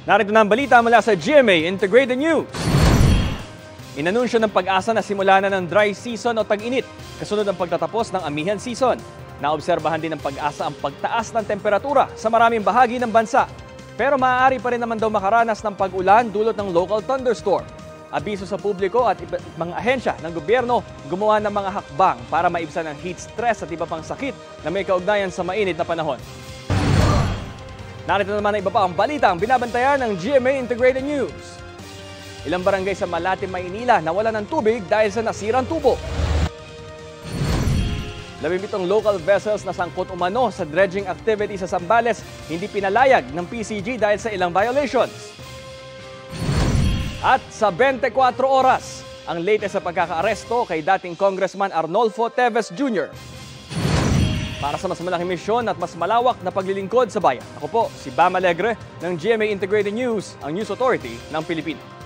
Narito na ang balita mula sa GMA Integrated News. Inanunsyo ng Pag-asa na simula na ng dry season o tag-init, kasunod ang pagtatapos ng amihan season. Naobserbahan din ng Pag-asa ang pagtaas ng temperatura sa maraming bahagi ng bansa. Pero maaari pa rin naman daw makaranas ng pag-ulan dulot ng local thunderstorm. Abiso sa publiko at mga ahensya ng gobyerno gumawa ng mga hakbang para maibsan ang heat stress at iba pang sakit na may kaugnayan sa mainit na panahon. Narito naman na iba pa ang balita ang binabantayan ng GMA Integrated News. Ilang barangay sa Malate, Maynila nawalan ng tubig dahil sa nasirang tubo. 17 local vessels na sangkot umano sa dredging activity sa Zambales hindi pinalayag ng PCG dahil sa ilang violations. At sa 24 oras, ang latest sa pagkakaaresto kay dating Congressman Arnolfo Teves Jr. Para sa mas malaking misyon at mas malawak na paglilingkod sa bayan. Ako po si Bam Alegre ng GMA Integrated News, ang News Authority ng Pilipino.